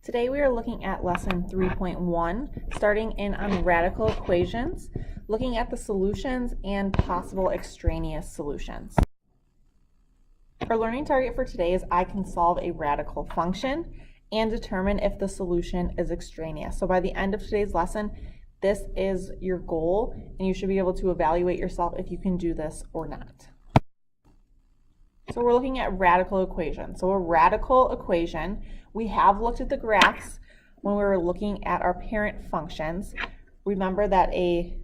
Today we are looking at lesson 3.1, starting in on radical equations, looking at the solutions and possible extraneous solutions. Our learning target for today is I can solve a radical function and determine if the solution is extraneous. So by the end of today's lesson, this is your goal, and you should be able to evaluate yourself if you can do this or not. So we're looking at radical equations. So a radical equation, we have looked at the graphs when we were looking at our parent functions. Remember that a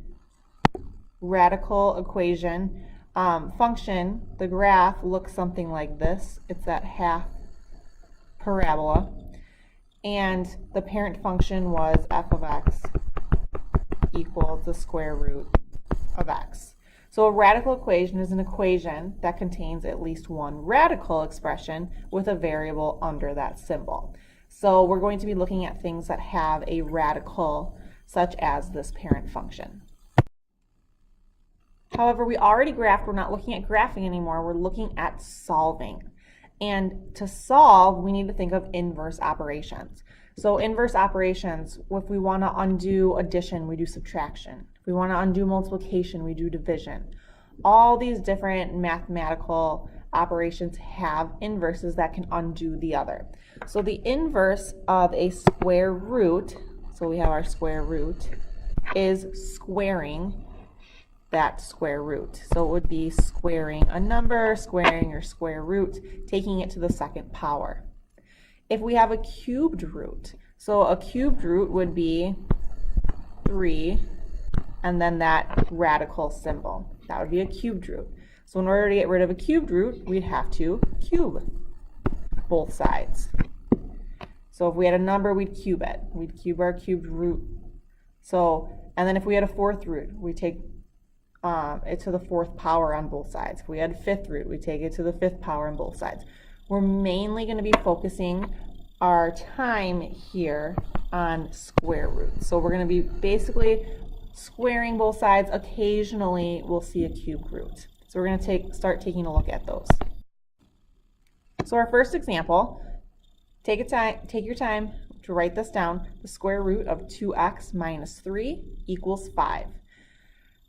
radical equation function, the graph looks something like this. It's that half parabola. And the parent function was f of x equals the square root of x. So a radical equation is an equation that contains at least one radical expression with a variable under that symbol. So we're going to be looking at things that have a radical, such as this parent function. However, we already graphed. We're not looking at graphing anymore. We're looking at solving. And to solve, we need to think of inverse operations. So inverse operations, if we want to undo addition, we do subtraction. If we want to undo multiplication, we do division. All these different mathematical operations have inverses that can undo the other. So the inverse of a square root, so we have our square root, is squaring that square root. So it would be squaring a number, squaring your square root, taking it to the second power. If we have a cubed root, so a cubed root would be 3, and then that radical symbol. That would be a cubed root. So in order to get rid of a cubed root, we'd have to cube both sides. So if we had a number, we'd cube it. We'd cube our cubed root. So, and then if we had a fourth root, we take it to the fourth power on both sides. If we had a fifth root, we take it to the fifth power on both sides. We're mainly going to be focusing our time here on square roots. So we're going to be basically squaring both sides. Occasionally we'll see a cubed root. So we're going to start taking a look at those. So our first example, take your time to write this down. The square root of 2x minus 3 equals 5.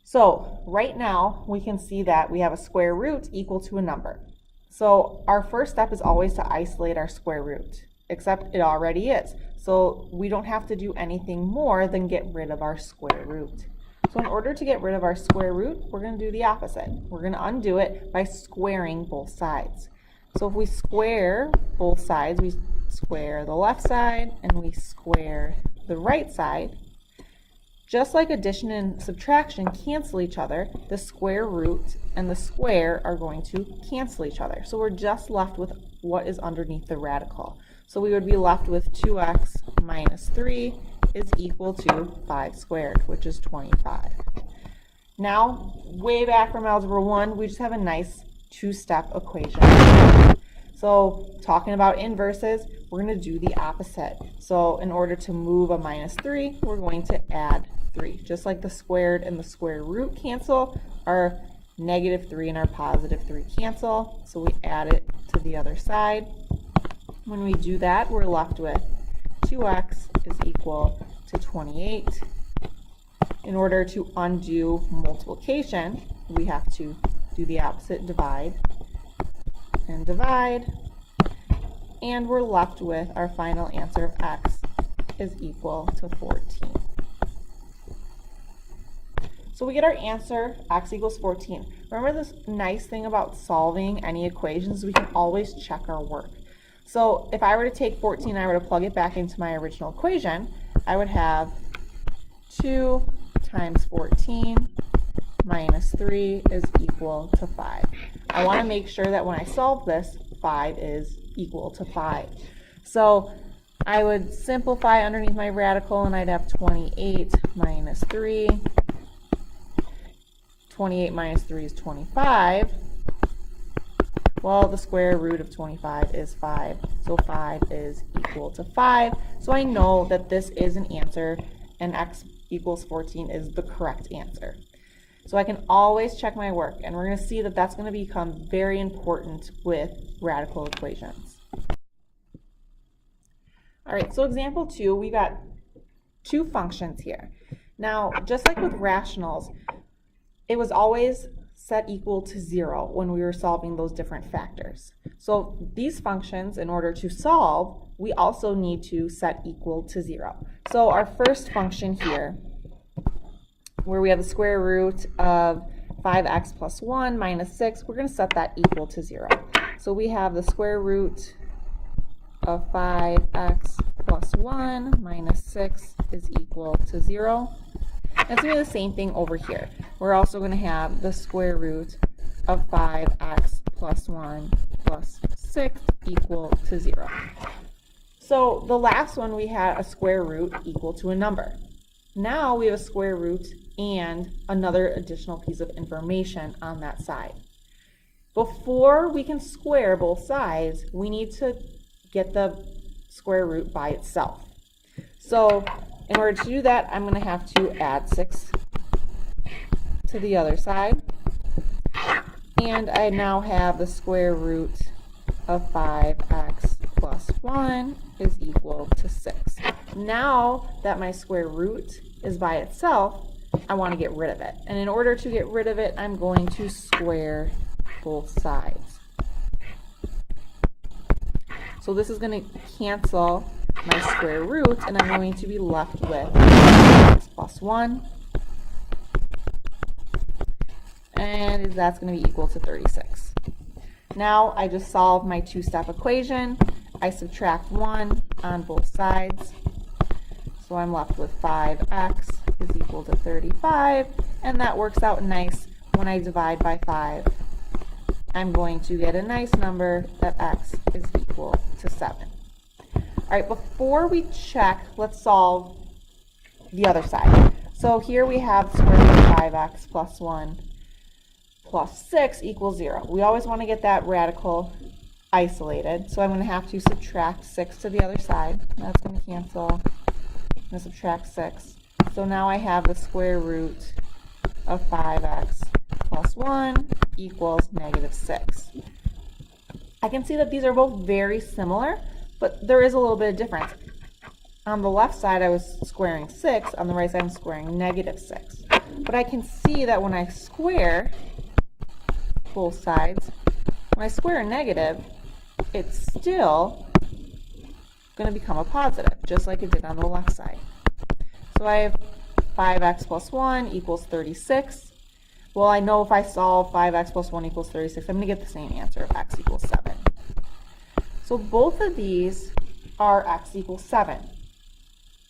So right now we can see that we have a square root equal to a number. So our first step is always to isolate our square root, except it already is. So we don't have to do anything more than get rid of our square root. So in order to get rid of our square root, we're going to do the opposite. We're going to undo it by squaring both sides. So if we square both sides, we square the left side and we square the right side. Just like addition and subtraction cancel each other, the square root and the square are going to cancel each other. So we're just left with what is underneath the radical. So we would be left with 2x minus 3 is equal to 5 squared, which is 25. Now, way back from Algebra 1, we just have a nice two-step equation. So talking about inverses, we're going to do the opposite. So in order to move a minus 3, we're going to add 3. Just like the squared and the square root cancel, our negative 3 and our positive 3 cancel. So we add it to the other side. When we do that, we're left with 2x is equal to 28. In order to undo multiplication, we have to do the opposite, divide and divide. And we're left with our final answer of x is equal to 14. So we get our answer, x equals 14. Remember this nice thing about solving any equations, we can always check our work. So if I were to take 14 and I were to plug it back into my original equation, I would have 2 times 14 minus 3 is equal to 5. I want to make sure that when I solve this, 5 is equal to 5. So I would simplify underneath my radical and I'd have 28 minus 3. 28 minus 3 is 25. Well, the square root of 25 is 5, so 5 is equal to 5. So I know that this is an answer, and x equals 14 is the correct answer. So I can always check my work, and we're going to see that that's going to become very important with radical equations. All right, so example 2, we got two functions here. Now, just like with rationals, it was always set equal to 0 when we were solving those different factors. So these functions, in order to solve, we also need to set equal to 0. So our first function here, where we have the square root of 5x plus 1 minus 6, we're going to set that equal to 0. So we have the square root of 5x plus 1 minus 6 is equal to 0. It's going to be the same thing over here. We're also going to have the square root of 5x plus 1 plus 6 equal to 0. So the last one, we had a square root equal to a number. Now we have a square root and another additional piece of information on that side. Before we can square both sides, we need to get the square root by itself. So in order to do that, I'm going to have to add 6 to the other side. And I now have the square root of 5x plus 1 is equal to 6. Now that my square root is by itself, I want to get rid of it. And in order to get rid of it, I'm going to square both sides. So this is going to cancel my square root, and I'm going to be left with x plus 1. And that's going to be equal to 36. Now I just solve my two-step equation. I subtract 1 on both sides. So I'm left with 5x is equal to 35, and that works out nice when I divide by 5. I'm going to get a nice number that x is equal to 7. All right, before we check, let's solve the other side. So here we have square root of 5x plus 1 plus 6 equals 0. We always want to get that radical isolated, so I'm going to have to subtract 6 to the other side. That's going to cancel. I'm going to subtract 6. So now I have the square root of 5x plus 1 equals negative 6. I can see that these are both very similar, but there is a little bit of difference. On the left side, I was squaring 6. On the right side, I'm squaring negative 6. But I can see that when I square both sides, when I square a negative, it's still going to become a positive, just like it did on the left side. So I have 5x plus 1 equals 36. Well, I know if I solve 5x plus 1 equals 36, I'm going to get the same answer of x equals 7. So both of these are x equals 7,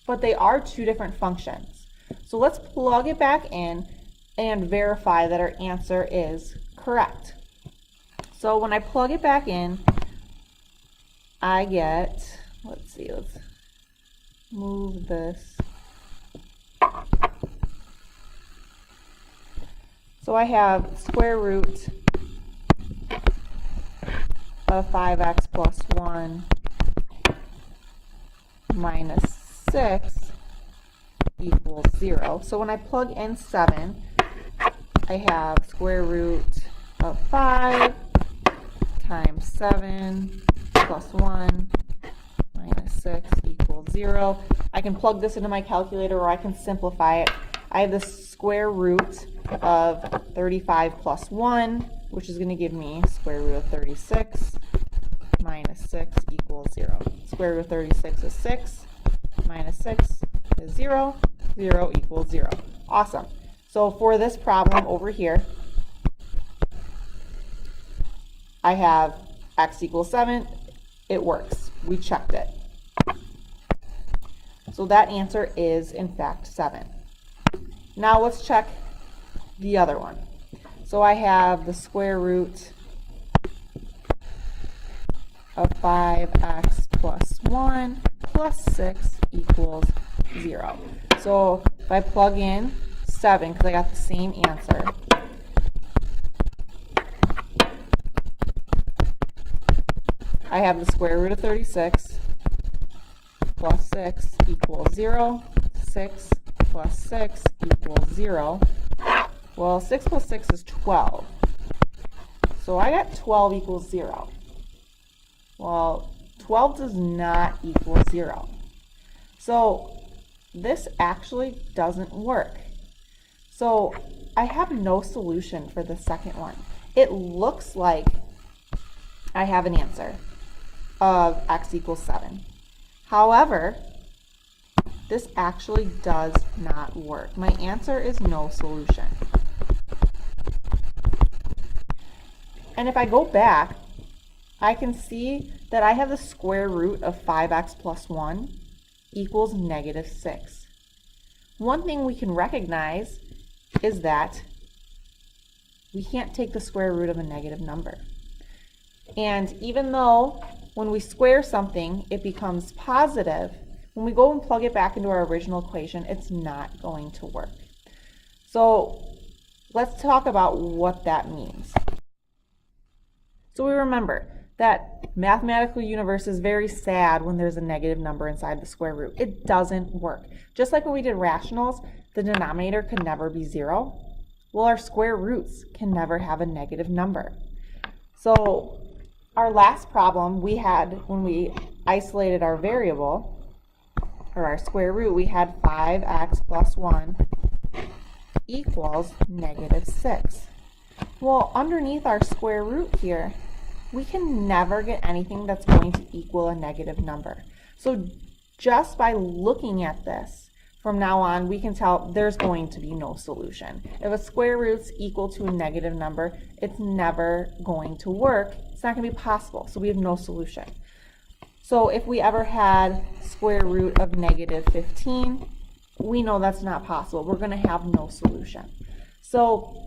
but they are two different functions. So let's plug it back in and verify that our answer is correct. So when I plug it back in, I get, let's move this. So I have square root of 5x plus 1 minus 6 equals 0. So when I plug in 7, I have square root of 5 times 7 plus 1 minus 6 equals 0. I can plug this into my calculator, or I can simplify it. I have the square root of 35 plus 1, which is going to give me square root of 36 minus 6 equals 0. Square root of 36 is 6, minus 6 is 0, 0 equals 0. Awesome. So for this problem over here, I have x equals 7. It works. We checked it. So that answer is, in fact, 7. Now let's check the other one. So I have the square root of 5x plus 1 plus 6 equals 0. So if I plug in 7, because I got the same answer, I have the square root of 36 plus 6 equals 0. 6 plus 6 equals 0. Well, 6 plus 6 is 12. So I got 12 equals 0. Well, 12 does not equal 0. So this actually doesn't work. So I have no solution for the second one. It looks like I have an answer of x equals 7. However, this actually does not work. My answer is no solution. And if I go back, I can see that I have the square root of 5x plus 1 equals negative 6. One thing we can recognize is that we can't take the square root of a negative number. And even though when we square something, it becomes positive, when we go and plug it back into our original equation, it's not going to work. So let's talk about what that means. So we remember that mathematical universe is very sad when there's a negative number inside the square root. It doesn't work. Just like when we did rationals, the denominator could never be 0. Well, our square roots can never have a negative number. So our last problem we had when we isolated our variable, or our square root, we had 5x plus 1 equals negative 6. Well, underneath our square root here, we can never get anything that's going to equal a negative number. So just by looking at this, from now on, we can tell there's going to be no solution. If a square root's equal to a negative number, it's never going to work. It's not going to be possible, so we have no solution. So if we ever had square root of negative 15, we know that's not possible. We're going to have no solution. So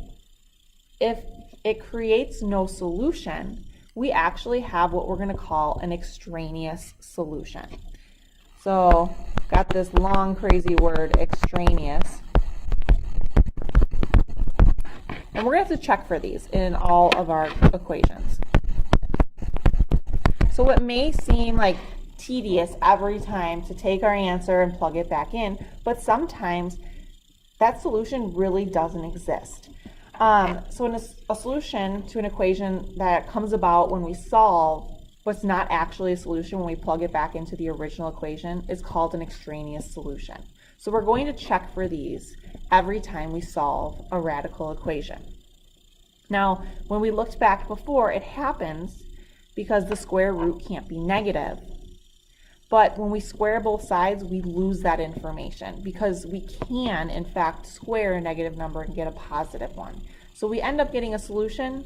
if it creates no solution, we actually have what we're going to call an extraneous solution. So got this long crazy word, extraneous. And we're going to have to check for these in all of our equations. So it may seem like tedious every time to take our answer and plug it back in, but sometimes that solution really doesn't exist. So in a solution to an equation that comes about when we solve, what's not actually a solution when we plug it back into the original equation, is called an extraneous solution. So we're going to check for these every time we solve a radical equation. Now, when we looked back before, it happens because the square root can't be negative. But when we square both sides, we lose that information because we can, in fact, square a negative number and get a positive one. So we end up getting a solution,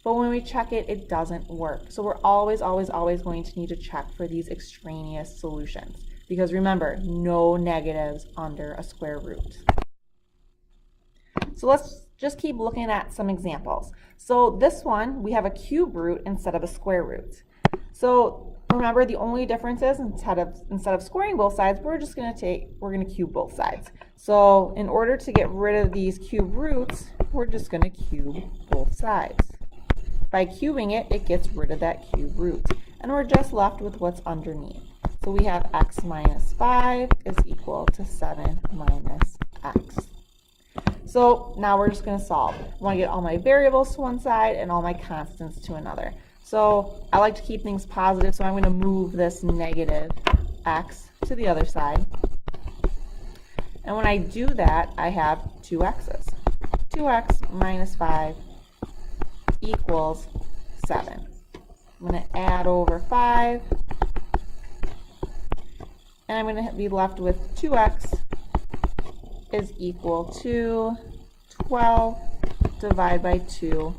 but when we check it, it doesn't work. So we're always, always, always going to need to check for these extraneous solutions. Because remember, no negatives under a square root. So let's just keep looking at some examples. So this one, we have a cube root instead of a square root. So remember, the only difference is instead of squaring both sides, we're going to cube both sides. So in order to get rid of these cube roots, we're just going to cube both sides. By cubing it, it gets rid of that cube root. And we're just left with what's underneath. So we have x minus 5 is equal to 7 minus x. So now we're just going to solve. I want to get all my variables to one side and all my constants to another. So I like to keep things positive, so I'm going to move this negative x to the other side. And when I do that, I have two x's. 2x minus 5 equals 7. I'm going to add over 5, and I'm going to be left with 2x is equal to 12 divided by 2,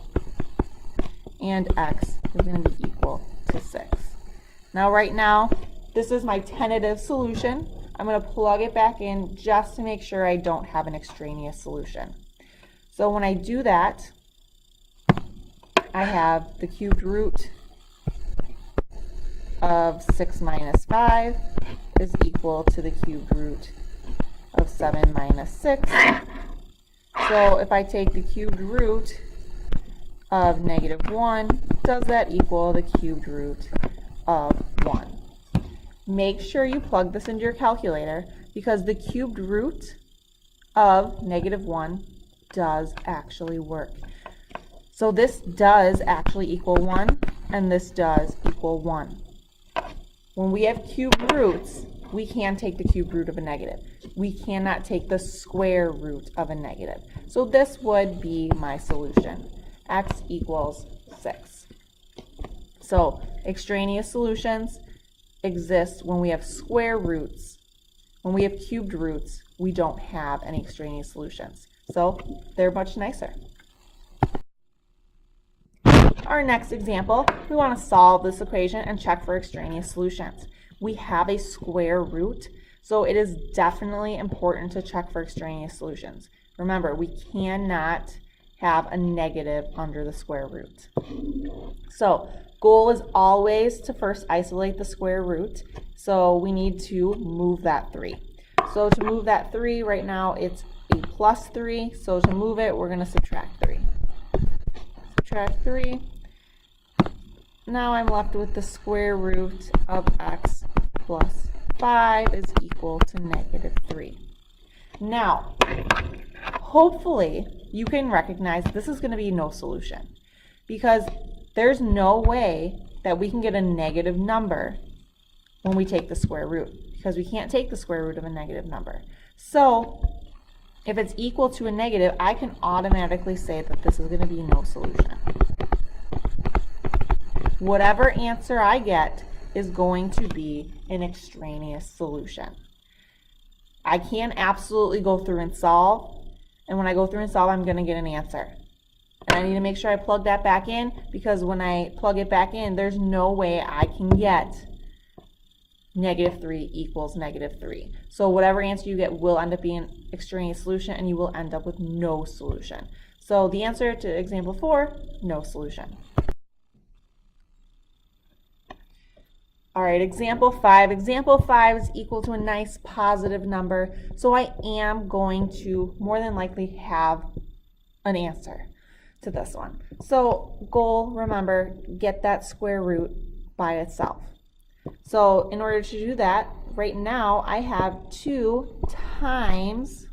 and x is going to be equal to 6. Now right now, this is my tentative solution. I'm going to plug it back in just to make sure I don't have an extraneous solution. So when I do that, I have the cubed root of 6 minus 5 is equal to the cubed root of 7 minus 6. So if I take the cubed root of negative 1, does that equal the cubed root of 1? Make sure you plug this into your calculator because the cubed root of negative 1 does actually work. So this does actually equal 1, and this does equal 1. when we have cubed roots, we can take the cube root of a negative. We cannot take the square root of a negative. So this would be my solution. X equals 6. So extraneous solutions exist when we have square roots. When we have cubed roots, we don't have any extraneous solutions. So they're much nicer. Our next example, we want to solve this equation and check for extraneous solutions. We have a square root, so it is definitely important to check for extraneous solutions. Remember, we cannot have a negative under the square root. So goal is always to first isolate the square root, so we need to move that 3. So to move that 3, right now it's a plus 3, so to move it, we're going to subtract 3. Subtract 3. Now I'm left with the square root of x plus 5 is equal to negative 3. Now, hopefully you can recognize this is going to be no solution, because there's no way that we can get a negative number when we take the square root, because we can't take the square root of a negative number. So if it's equal to a negative, I can automatically say that this is going to be no solution. Whatever answer I get is going to be an extraneous solution. I can absolutely go through and solve, and when I go through and solve, I'm going to get an answer. And I need to make sure I plug that back in, because when I plug it back in, there's no way I can get negative 3 equals negative 3. So whatever answer you get will end up being an extraneous solution, and you will end up with no solution. So the answer to example 4, no solution. All right, example 5. Example 5 is equal to a nice positive number, so I am going to more than likely have an answer to this one. So goal, remember, get that square root by itself. So in order to do that, right now I have 2 times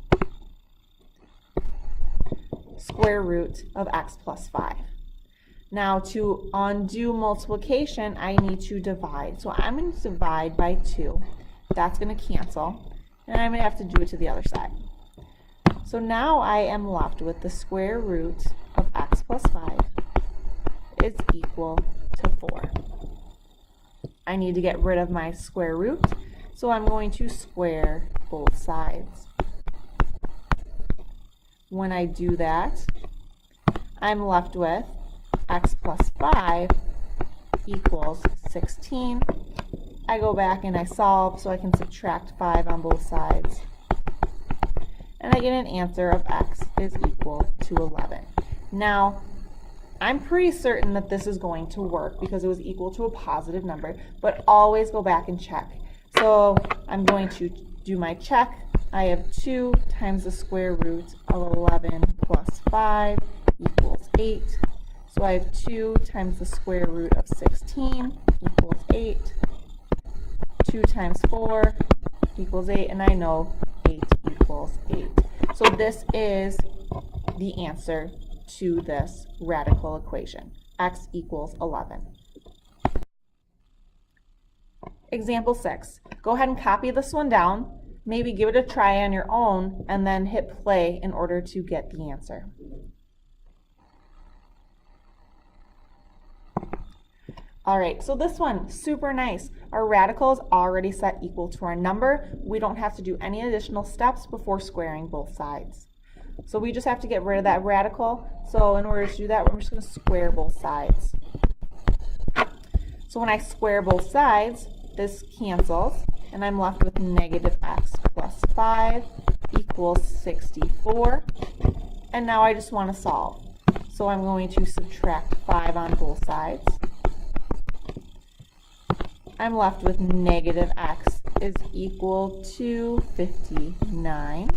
square root of x plus 5. Now to undo multiplication, I need to divide. So I'm going to divide by 2. That's going to cancel. And I'm going to have to do it to the other side. So now I am left with the square root of x plus 5 is equal to 4. I need to get rid of my square root, so I'm going to square both sides. When I do that, I'm left with x plus 5 equals 16. I go back and I solve, so I can subtract 5 on both sides. And I get an answer of x is equal to 11. Now, I'm pretty certain that this is going to work because it was equal to a positive number, but always go back and check. So I'm going to do my check. I have 2 times the square root of 11 plus 5 equals 8. So I have 2 times the square root of 16 equals 8. 2 times 4 equals 8, and I know 8 equals 8. So this is the answer to this radical equation. X equals 11. Example 6. Go ahead and copy this one down. Maybe give it a try on your own, and then hit play in order to get the answer. Alright, so this one, super nice. Our radical is already set equal to our number. We don't have to do any additional steps before squaring both sides. So we just have to get rid of that radical. So in order to do that, we're just going to square both sides. So when I square both sides, this cancels, and I'm left with negative x plus 5 equals 64. And now I just want to solve. So I'm going to subtract 5 on both sides. I'm left with negative x is equal to 59.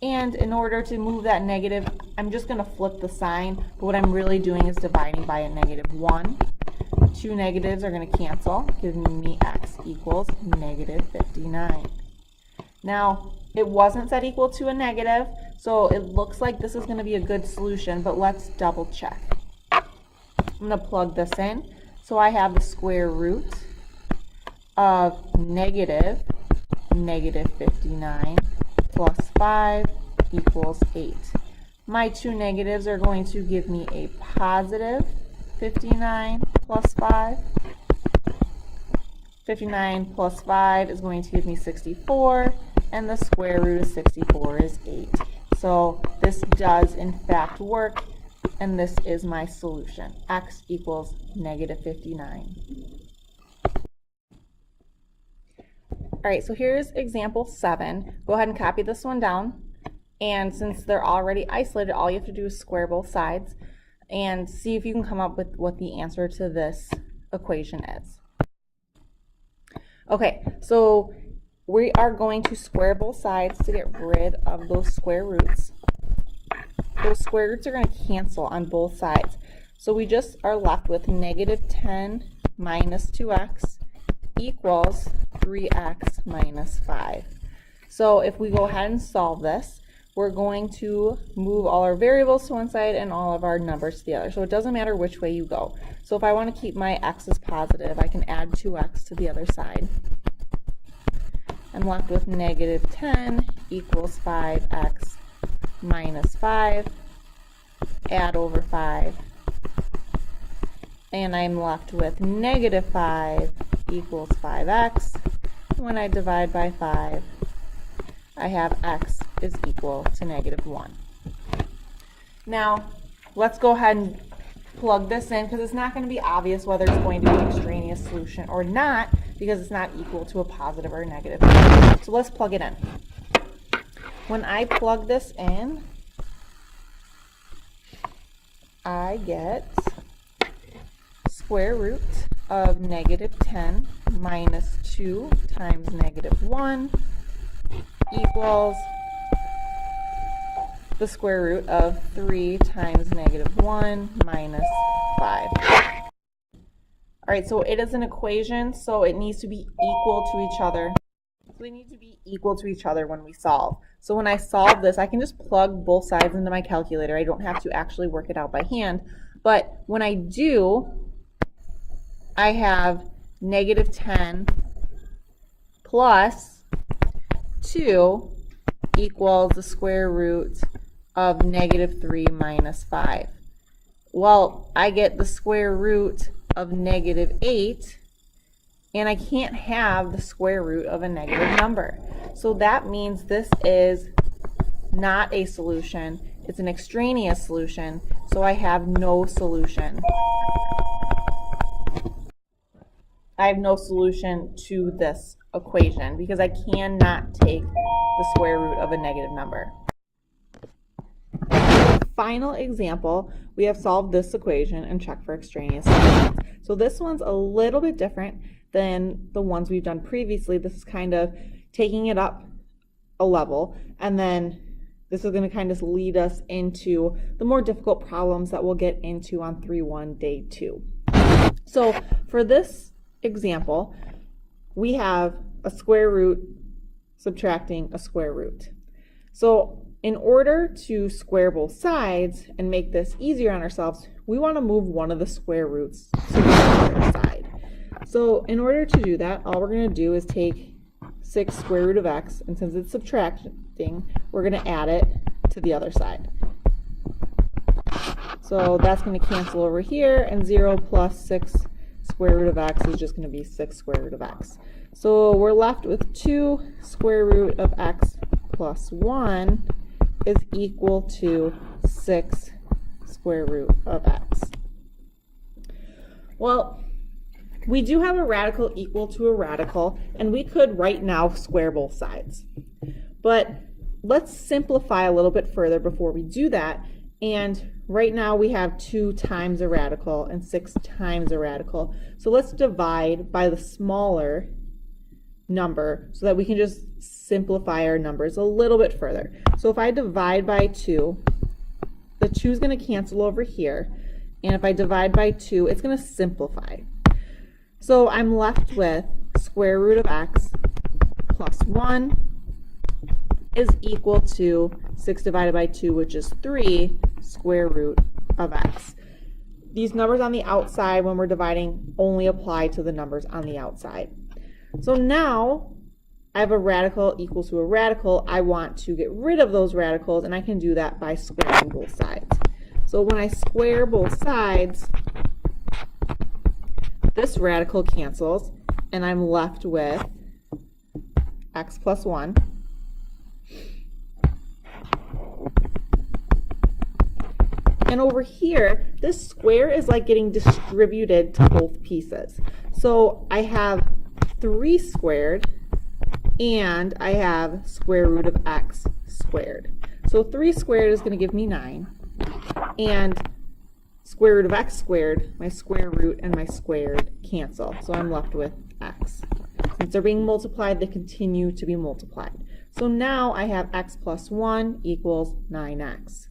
And in order to move that negative, I'm just going to flip the sign, but what I'm really doing is dividing by a negative 1. 2 negatives are going to cancel, giving me x equals negative 59. Now, it wasn't set equal to a negative, so it looks like this is going to be a good solution, but let's double check. I'm going to plug this in. So I have the square root of negative 59 plus 5 equals 8. My two negatives are going to give me a positive 59 plus 5. 59 plus 5 is going to give me 64, and the square root of 64 is 8. So this does in fact work, and this is my solution. X equals negative 59. All right, so here's example 7. Go ahead and copy this one down. And since they're already isolated, all you have to do is square both sides and see if you can come up with what the answer to this equation is. Okay, so we are going to square both sides to get rid of those square roots. Those square roots are going to cancel on both sides. So we just are left with negative 10 minus 2x equals 3x minus 5. So if we go ahead and solve this, we're going to move all our variables to one side and all of our numbers to the other. So it doesn't matter which way you go. So if I want to keep my x's positive, I can add 2x to the other side. I'm left with negative 10 equals 5x minus 5. Add over 5. And I'm left with negative 5 equals 5x. When I divide by 5, I have x is equal to negative 1. Now, let's go ahead and plug this in because it's not going to be obvious whether it's going to be an extraneous solution or not because it's not equal to a positive or a negative. So let's plug it in. When I plug this in, I get square root of negative 10 minus 2 times negative 1 equals the square root of 3 times negative 1 minus 5. All right, so it is an equation, so it needs to be equal to each other. So they need to be equal to each other when we solve. So when I solve this, I can just plug both sides into my calculator. I don't have to actually work it out by hand. But when I do, I have negative 10 plus 2 equals the square root of negative 3 minus 5. Well, I get the square root of negative 8, and I can't have the square root of a negative number. So that means this is not a solution. It's an extraneous solution, so I have no solution. I have no solution to this equation because I cannot take the square root of a negative number. Final example, we have solved this equation and checked for extraneous solutions. So this one's a little bit different than the ones we've done previously. This is kind of taking it up a level, and then this is going to kind of lead us into the more difficult problems that we'll get into on 3-1 day 2. So for this example, we have a square root subtracting a square root. So in order to square both sides and make this easier on ourselves, we want to move one of the square roots to the other side. So in order to do that, all we're going to do is take 6 square root of x, and since it's subtracting, we're going to add it to the other side. So that's going to cancel over here, and 0 plus 6 square root of x is just going to be 6 square root of x. So we're left with 2 square root of x plus 1 is equal to 6 square root of x. Well, we do have a radical equal to a radical, and we could right now square both sides. But let's simplify a little bit further before we do that. And right now we have 2 times a radical and 6 times a radical. So let's divide by the smaller number so that we can just simplify our numbers a little bit further. So if I divide by 2, the 2 is going to cancel over here. And if I divide by 2, it's going to simplify. So I'm left with square root of x plus 1 is equal to 6 divided by 2, which is 3 square root of x. These numbers on the outside, when we're dividing, only apply to the numbers on the outside. So now I have a radical equals to a radical. I want to get rid of those radicals, and I can do that by squaring both sides. So when I square both sides, this radical cancels, and I'm left with x plus 1. And over here, this square is like getting distributed to both pieces. So I have 3 squared, and I have square root of x squared. So 3 squared is going to give me 9, and square root of x squared, my square root and my squared cancel. So I'm left with x. Since they're being multiplied, they continue to be multiplied. So now I have x plus 1 equals 9x.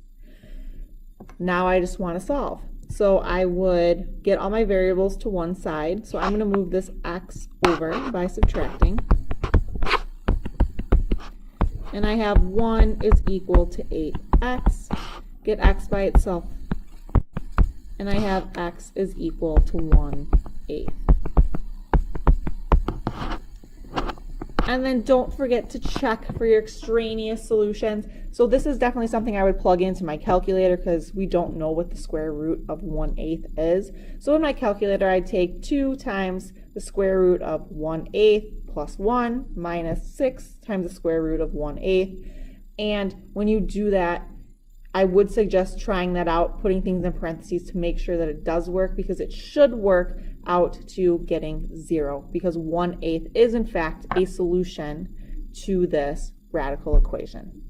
Now I just want to solve. So I would get all my variables to one side. So I'm going to move this x over by subtracting. And I have 1 is equal to 8x. Get x by itself. And I have x is equal to 1/8. And then don't forget to check for your extraneous solutions. So this is definitely something I would plug into my calculator because we don't know what the square root of 1/8 is. So in my calculator, I'd take 2 times the square root of 1/8 plus 1 minus 6 times the square root of 1/8. And when you do that, I would suggest trying that out, putting things in parentheses to make sure that it does work, because it should work out to getting 0, because 1/8 is in fact a solution to this radical equation.